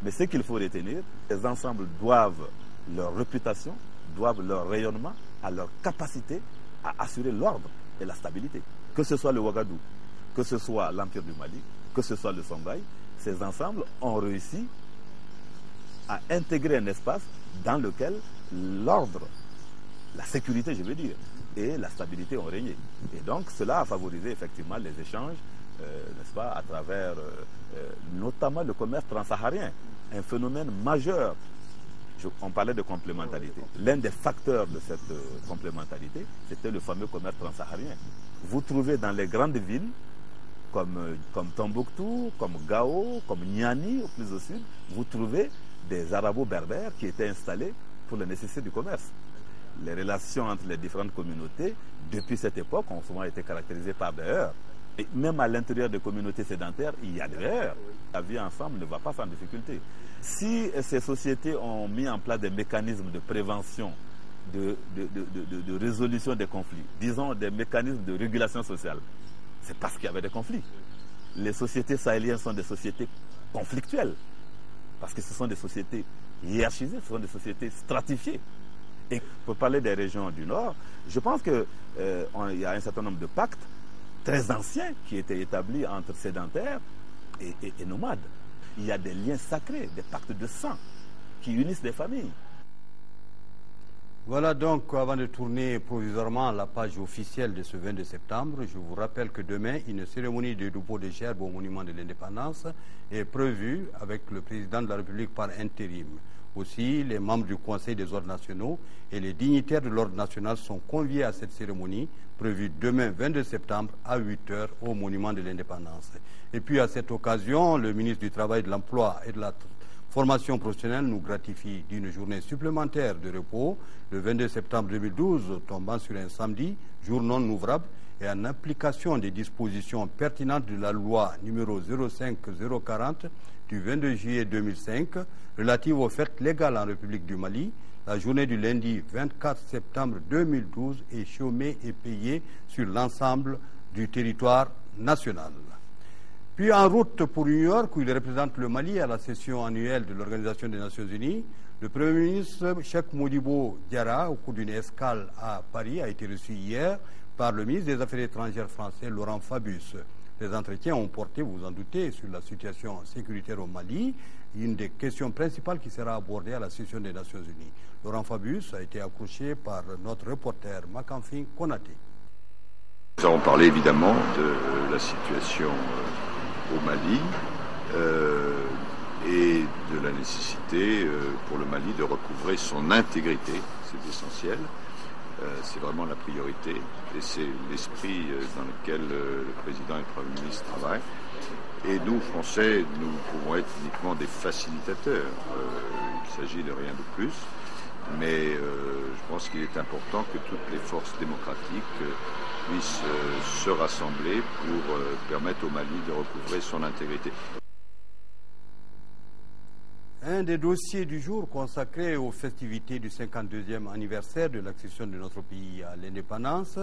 mais ce qu'il faut retenir, les ensembles doivent leur réputation, doivent leur rayonnement, à leur capacité à assurer l'ordre et la stabilité. Que ce soit le Ouagadougou, que ce soit l'Empire du Mali, que ce soit le Songhai, ces ensembles ont réussi à intégrer un espace dans lequel l'ordre, la sécurité, je veux dire, et la stabilité ont régné. Et donc cela a favorisé effectivement les échanges, n'est-ce pas, à travers notamment le commerce transsaharien, un phénomène majeur. On parlait de complémentarité. L'un des facteurs de cette complémentarité, c'était le fameux commerce transsaharien. Vous trouvez dans les grandes villes, comme Tombouctou, comme Gao, comme Niani, au plus au sud, vous trouvez des arabo-berbères qui étaient installés pour les nécessités du commerce. Les relations entre les différentes communautés, depuis cette époque, ont souvent été caractérisées par des heurts. Et même à l'intérieur des communautés sédentaires, il y a des heurts. La vie ensemble ne va pas sans difficulté. Si ces sociétés ont mis en place des mécanismes de prévention, de résolution des conflits, disons des mécanismes de régulation sociale, c'est parce qu'il y avait des conflits. Les sociétés sahéliennes sont des sociétés conflictuelles, parce que ce sont des sociétés hiérarchisées, ce sont des sociétés stratifiées. Et pour parler des régions du Nord, je pense qu'il y a un certain nombre de pactes très ancien qui était établi entre sédentaires et nomades. Il y a des liens sacrés, des pactes de sang qui unissent des familles. Voilà donc, avant de tourner provisoirement la page officielle de ce 22 septembre, je vous rappelle que demain, une cérémonie de dépôt de gerbes au monument de l'indépendance est prévue avec le président de la République par intérim. Aussi, les membres du Conseil des ordres nationaux et les dignitaires de l'ordre national sont conviés à cette cérémonie prévue demain 22 septembre à 8h au monument de l'indépendance. Et puis à cette occasion, le ministre du Travail, de l'Emploi et de la formation professionnelle nous gratifie d'une journée supplémentaire de repos le 22 septembre 2012 tombant sur un samedi, jour non ouvrable, et en application des dispositions pertinentes de la loi numéro 05040 du 22 juillet 2005 relative aux fêtes légales en République du Mali. La journée du lundi 24 septembre 2012 est chômée et payée sur l'ensemble du territoire national. Puis en route pour New York, où il représente le Mali à la session annuelle de l'Organisation des Nations Unies, le Premier ministre Cheikh Modibo Diarra, au cours d'une escale à Paris, a été reçu hier par le ministre des Affaires étrangères français Laurent Fabius. Les entretiens ont porté, vous vous en doutez, sur la situation sécuritaire au Mali, une des questions principales qui sera abordée à la session des Nations Unies. Laurent Fabius a été accroché par notre reporter Makamfin Konaté. Nous avons parlé évidemment de la situation au Mali et de la nécessité pour le Mali de recouvrer son intégrité, c'est essentiel, c'est vraiment la priorité et c'est l'esprit dans lequel le président et le Premier ministre travaillent. Et nous, Français, nous pouvons être uniquement des facilitateurs, il s'agit de rien de plus, mais je pense qu'il est important que toutes les forces démocratiques puissent se rassembler pour permettre au Mali de recouvrer son intégrité. Un des dossiers du jour consacré aux festivités du 52e anniversaire de l'accession de notre pays à l'indépendance.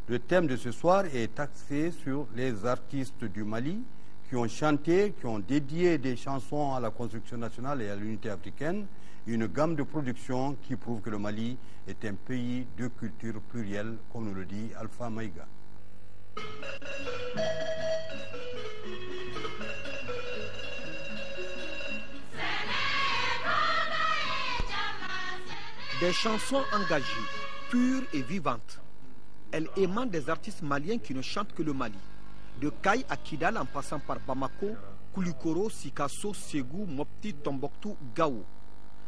Le thème de ce soir est axé sur les artistes du Mali qui ont chanté, qui ont dédié des chansons à la construction nationale et à l'unité africaine, une gamme de productions qui prouve que le Mali est un pays de culture plurielle, comme nous le dit Alpha Maïga. Des chansons engagées, pures et vivantes. Elles émanent des artistes maliens qui ne chantent que le Mali. De Kaï à Kidal en passant par Bamako, Koulikoro, Sikasso, Ségou, Mopti, Tombouctou, Gao.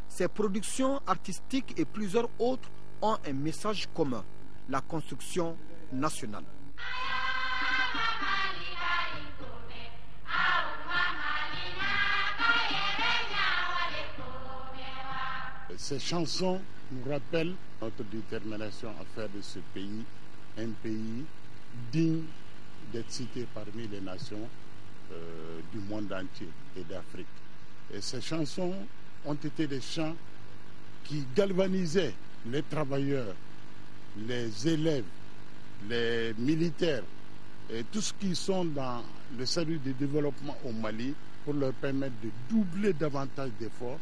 Ces productions artistiques et plusieurs autres ont un message commun, la construction nationale. Ces chansons nous rappellent notre détermination à faire de ce pays un pays digne d'être cité parmi les nations du monde entier et d'Afrique. Et ces chansons ont été des chants qui galvanisaient les travailleurs, les élèves, les militaires et tous ceux qui sont dans le service de développement au Mali pour leur permettre de doubler davantage d'efforts,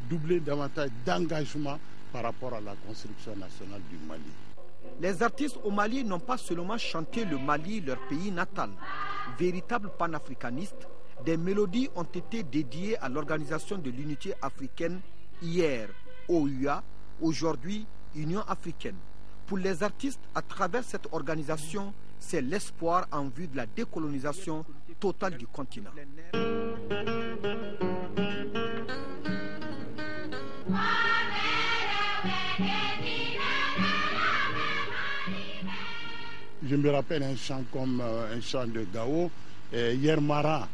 doubler davantage d'engagement par rapport à la construction nationale du Mali. Les artistes au Mali n'ont pas seulement chanté le Mali, leur pays natal. Véritables panafricanistes, des mélodies ont été dédiées à l'Organisation de l'Unité africaine hier, OUA, aujourd'hui Union africaine. Pour les artistes, à travers cette organisation, c'est l'espoir en vue de la décolonisation totale du continent. Je me rappelle un chant comme un chant de Gao, Yermara,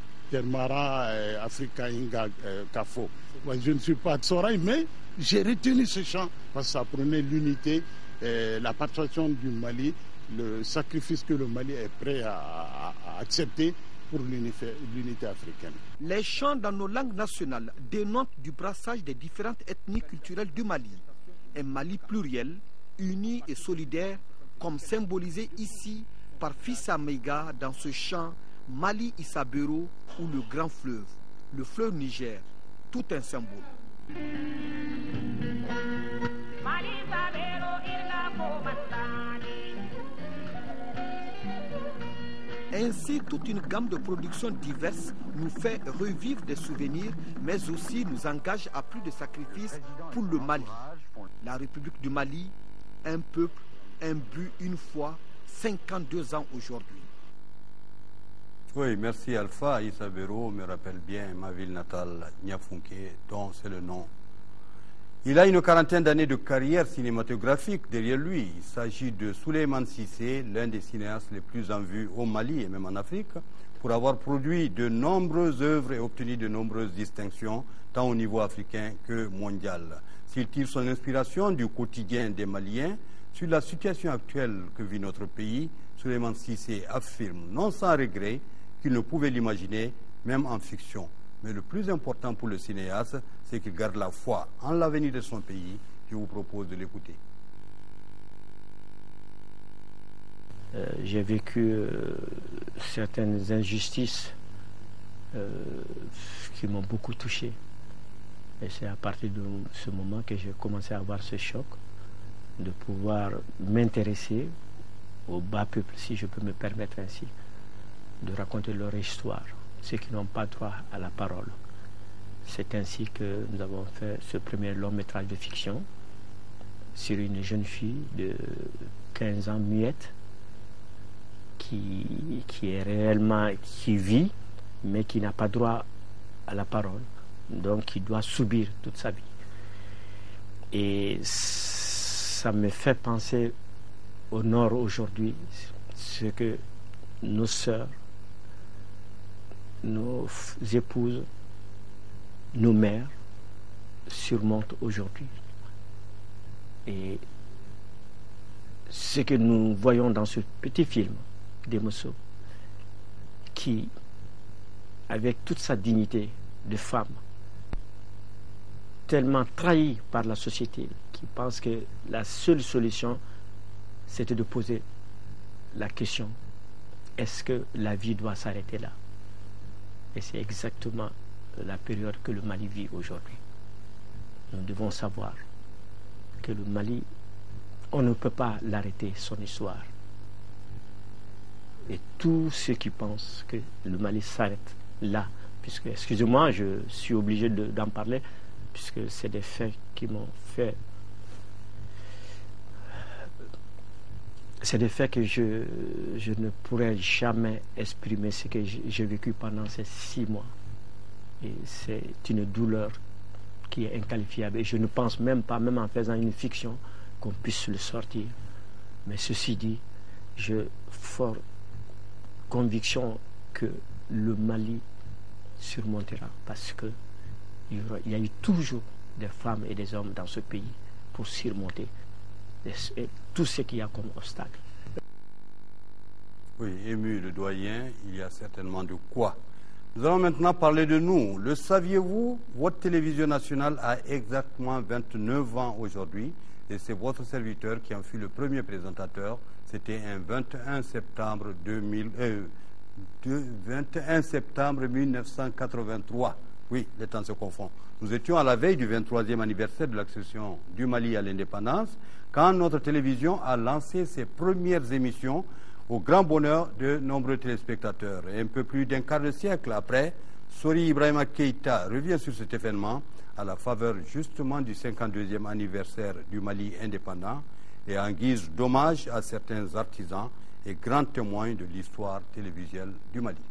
Africa Inga Kafo. Moi, je ne suis pas de Soraï, mais j'ai retenu ce chant parce que ça prenait l'unité, la participation du Mali, le sacrifice que le Mali est prêt à accepter pour l'unité africaine. Les chants dans nos langues nationales dénotent du brassage des différentes ethnies culturelles du Mali. Un Mali pluriel, uni et solidaire, comme symbolisé ici par Fissa Meiga dans ce chant Mali Isabero ou le grand fleuve, le fleuve Niger, tout un symbole. Ainsi, toute une gamme de productions diverses nous fait revivre des souvenirs, mais aussi nous engage à plus de sacrifices pour le Mali. La République du Mali, un peuple, un but, une foi, 52 ans aujourd'hui. Oui, merci Alpha. Issa Bero me rappelle bien ma ville natale, Niafunke, dont c'est le nom. Il a une quarantaine d'années de carrière cinématographique derrière lui. Il s'agit de Souleymane Cissé, l'un des cinéastes les plus en vue au Mali et même en Afrique, pour avoir produit de nombreuses œuvres et obtenu de nombreuses distinctions, tant au niveau africain que mondial. S'il tire son inspiration du quotidien des Maliens, sur la situation actuelle que vit notre pays, Souleymane Cissé affirme, non sans regret, qu'il ne pouvait l'imaginer, même en fiction. Mais le plus important pour le cinéaste, c'est qu'il garde la foi en l'avenir de son pays. Je vous propose de l'écouter. J'ai vécu certaines injustices qui m'ont beaucoup touché. Et c'est à partir de ce moment que j'ai commencé à avoir ce choc de pouvoir m'intéresser au bas peuple, si je peux me permettre ainsi, de raconter leur histoire, ceux qui n'ont pas droit à la parole. C'est ainsi que nous avons fait ce premier long métrage de fiction sur une jeune fille de 15 ans muette qui est réellement, qui vit, mais qui n'a pas droit à la parole, donc qui doit subir toute sa vie. Et ça me fait penser au Nord aujourd'hui, ce que nos sœurs, nos épouses, nos mères surmontent aujourd'hui. Et ce que nous voyons dans ce petit film d'Emosso, qui, avec toute sa dignité de femme, tellement trahie par la société, qui pense que la seule solution, c'était de poser la question, est-ce que la vie doit s'arrêter là? Et c'est exactement la période que le Mali vit aujourd'hui. Nous devons savoir que le Mali, on ne peut pas l'arrêter, son histoire. Et tous ceux qui pensent que le Mali s'arrête là, puisque, excusez-moi, je suis obligé d'en parler, puisque c'est des faits qui m'ont fait... C'est des faits que je ne pourrais jamais exprimer ce que j'ai vécu pendant ces 6 mois. Et c'est une douleur qui est inqualifiable. Et je ne pense même pas, même en faisant une fiction, qu'on puisse le sortir. Mais ceci dit, j'ai fort conviction que le Mali surmontera, parce que il y a eu toujours des femmes et des hommes dans ce pays pour surmonter tout ce qu'il y a comme obstacle. Oui, ému le doyen, il y a certainement de quoi. Nous allons maintenant parler de nous. Le saviez-vous? Votre télévision nationale a exactement 29 ans aujourd'hui et c'est votre serviteur qui en fut le premier présentateur. C'était un 21 septembre 1983. Oui, les temps se confondent. Nous étions à la veille du 23e anniversaire de l'accession du Mali à l'indépendance, quand notre télévision a lancé ses premières émissions au grand bonheur de nombreux téléspectateurs. Et un peu plus d'un quart de siècle après, Sori Ibrahima Keïta revient sur cet événement à la faveur justement du 52e anniversaire du Mali indépendant et en guise d'hommage à certains artisans et grands témoins de l'histoire télévisuelle du Mali.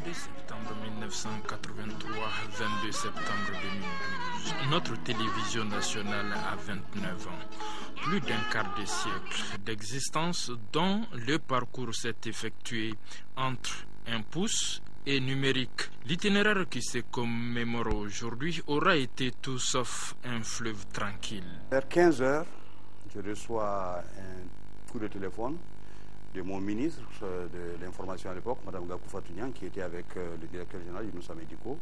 22 septembre 1983, 22 septembre 2012. Notre télévision nationale a 29 ans. Plus d'un quart de siècle d'existence dont le parcours s'est effectué entre un pouce et numérique. L'itinéraire qui se commémore aujourd'hui aura été tout sauf un fleuve tranquille. Vers 15 heures, je reçois un coup de téléphone de mon ministre de l'information à l'époque, Mme Gakou Fatounian, qui était avec le directeur général du Moussa Médico,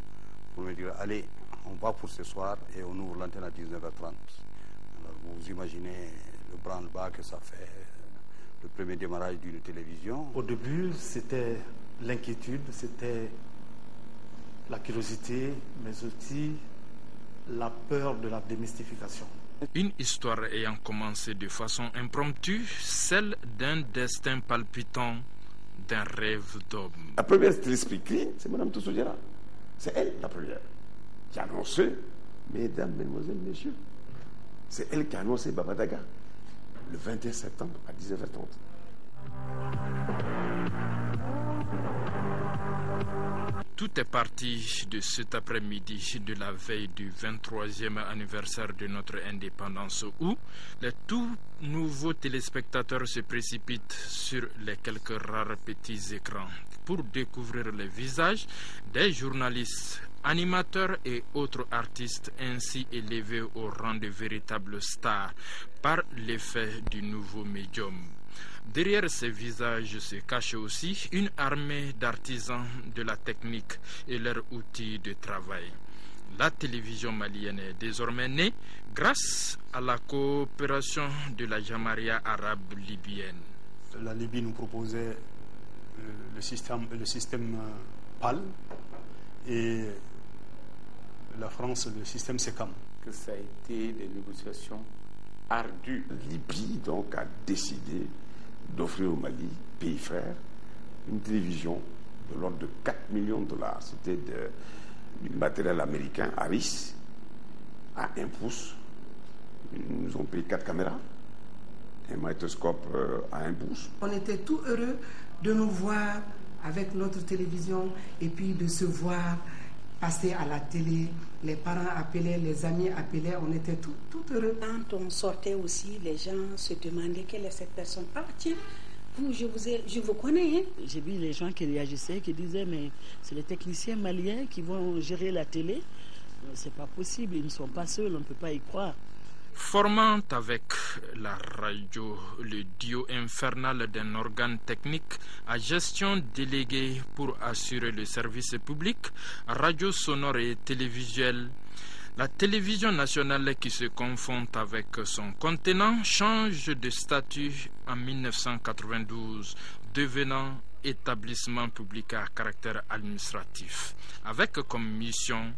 pour me dire, allez, on va pour ce soir et on ouvre l'antenne à 19h30. Alors vous imaginez le branle-bas que ça fait, le premier démarrage d'une télévision. Au début, c'était l'inquiétude, c'était la curiosité, mais aussi la peur de la démystification. Une histoire ayant commencé de façon impromptue, celle d'un destin palpitant, d'un rêve d'homme. La première écrit, c'est Mme Toussou-Diarra. C'est elle la première qui a annoncé, mesdames, mesdemoiselles, messieurs, c'est elle qui a annoncé Baba Daga le 21 septembre à 19h30. Tout est parti de cet après-midi de la veille du 23e anniversaire de notre indépendance où les tout nouveaux téléspectateurs se précipitent sur les quelques rares petits écrans pour découvrir les visages des journalistes, animateurs et autres artistes ainsi élevés au rang de véritables stars par l'effet du nouveau médium. Derrière ces visages se cache aussi une armée d'artisans de la technique et leurs outils de travail. La télévision malienne est désormais née grâce à la coopération de la Jamaria arabe libyenne. La Libye nous proposait le système PAL et la France le système SECAM. Que ça a été des négociations ardues. La Libye donc a décidé d'offrir au Mali, pays frère, une télévision de l'ordre de 4 millions de $. C'était du matériel américain, Harris, à 1 pouce. Ils nous ont payé 4 caméras, un magnétoscope à 1 pouce. On était tout heureux de nous voir avec notre télévision et puis de se voir passer à la télé. Les parents appelaient, les amis appelaient, on était tout heureux. Quand on sortait aussi, les gens se demandaient quelle est cette personne. Ah tiens, vous, je vous connais. Hein? J'ai vu les gens qui réagissaient, qui disaient mais c'est les techniciens maliens qui vont gérer la télé. C'est pas possible, ils ne sont pas seuls, on ne peut pas y croire. Formant avec la radio le duo infernal d'un organe technique à gestion déléguée pour assurer le service public, radio sonore et télévisuel, la télévision nationale qui se confond avec son contenant change de statut en 1992, devenant établissement public à caractère administratif, avec comme mission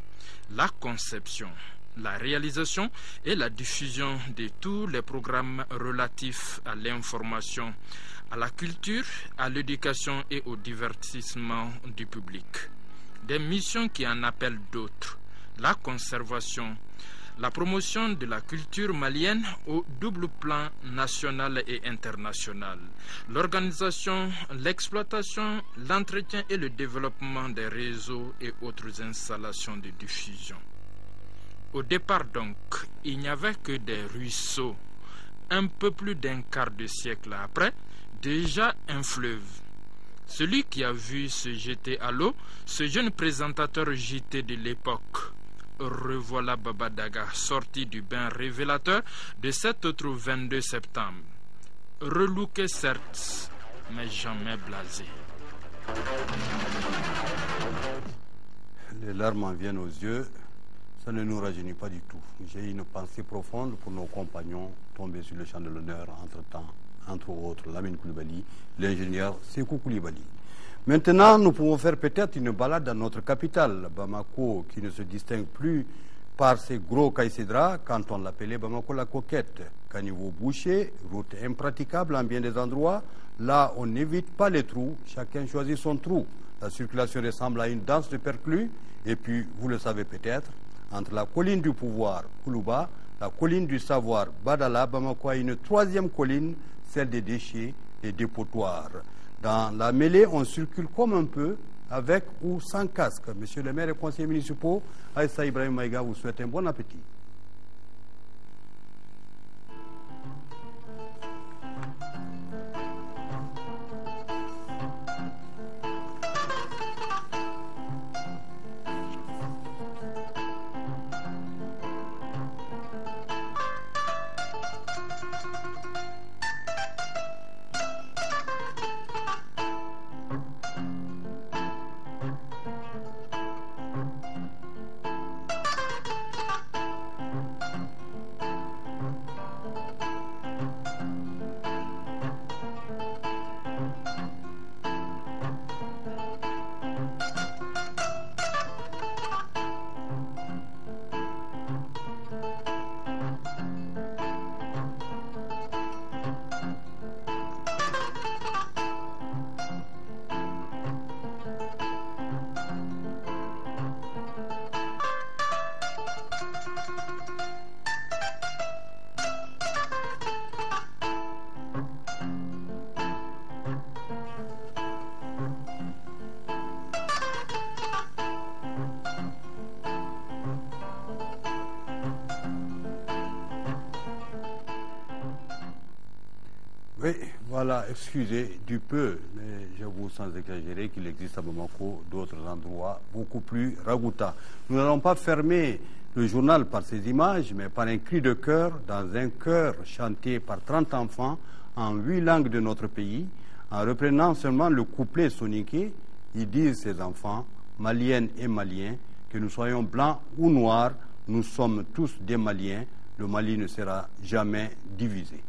la conception, la réalisation et la diffusion de tous les programmes relatifs à l'information, à la culture, à l'éducation et au divertissement du public. Des missions qui en appellent d'autres, la conservation, la promotion de la culture malienne au double plan national et international, l'organisation, l'exploitation, l'entretien et le développement des réseaux et autres installations de diffusion. Au départ donc, il n'y avait que des ruisseaux. Un peu plus d'un quart de siècle après, déjà un fleuve. Celui qui a vu se jeter à l'eau, ce jeune présentateur JT de l'époque. Revoilà Baba Daga sorti du bain révélateur de cet autre 22 septembre. Relouqué certes, mais jamais blasé. Les larmes en viennent aux yeux. Ça ne nous rajeunit pas du tout. J'ai une pensée profonde pour nos compagnons tombés sur le champ de l'honneur entre autres Lamine Coulibaly, l'ingénieur Sékou Coulibaly. Maintenant, nous pouvons faire peut-être une balade dans notre capitale, Bamako, qui ne se distingue plus par ses gros caïcédras quand on l'appelait Bamako la coquette. Caniveau bouché, route impraticable en bien des endroits, là on n'évite pas les trous, chacun choisit son trou. La circulation ressemble à une danse de perclus, et puis, vous le savez peut-être, entre la colline du pouvoir, Koulouba, la colline du savoir, Badala, Bamako a une troisième colline, celle des déchets et des dépotoirs. Dans la mêlée, on circule comme un peu, avec ou sans casque. Monsieur le maire et conseillers municipaux, Aïssa Ibrahim Maïga vous souhaite un bon appétit. Voilà, excusez du peu, mais j'avoue sans exagérer qu'il existe à Bamako d'autres endroits beaucoup plus ragoûtants. Nous n'allons pas fermer le journal par ces images, mais par un cri de cœur dans un chœur chanté par 30 enfants en 8 langues de notre pays. En reprenant seulement le couplet soniqué, ils disent ces enfants, maliennes et maliens, que nous soyons blancs ou noirs, nous sommes tous des Maliens, le Mali ne sera jamais divisé.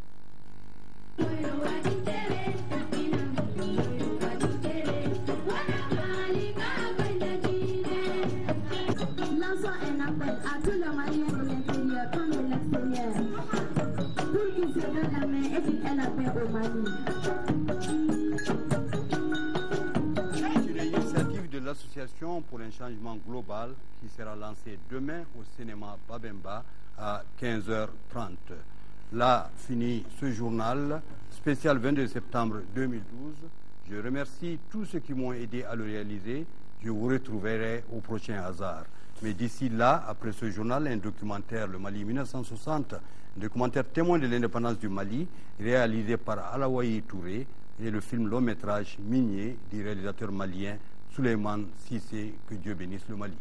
L'association pour un changement global qui sera lancée demain au cinéma Babemba à 15h30. Là finit ce journal spécial 22 septembre 2012. Je remercie tous ceux qui m'ont aidé à le réaliser. Je vous retrouverai au prochain hasard. Mais d'ici là, après ce journal, un documentaire, le Mali 1960, un documentaire témoin de l'indépendance du Mali, réalisé par Alaouaï Touré, et le film long métrage Minier du réalisateur malien Souleymane Cissé, que Dieu bénisse le Mali.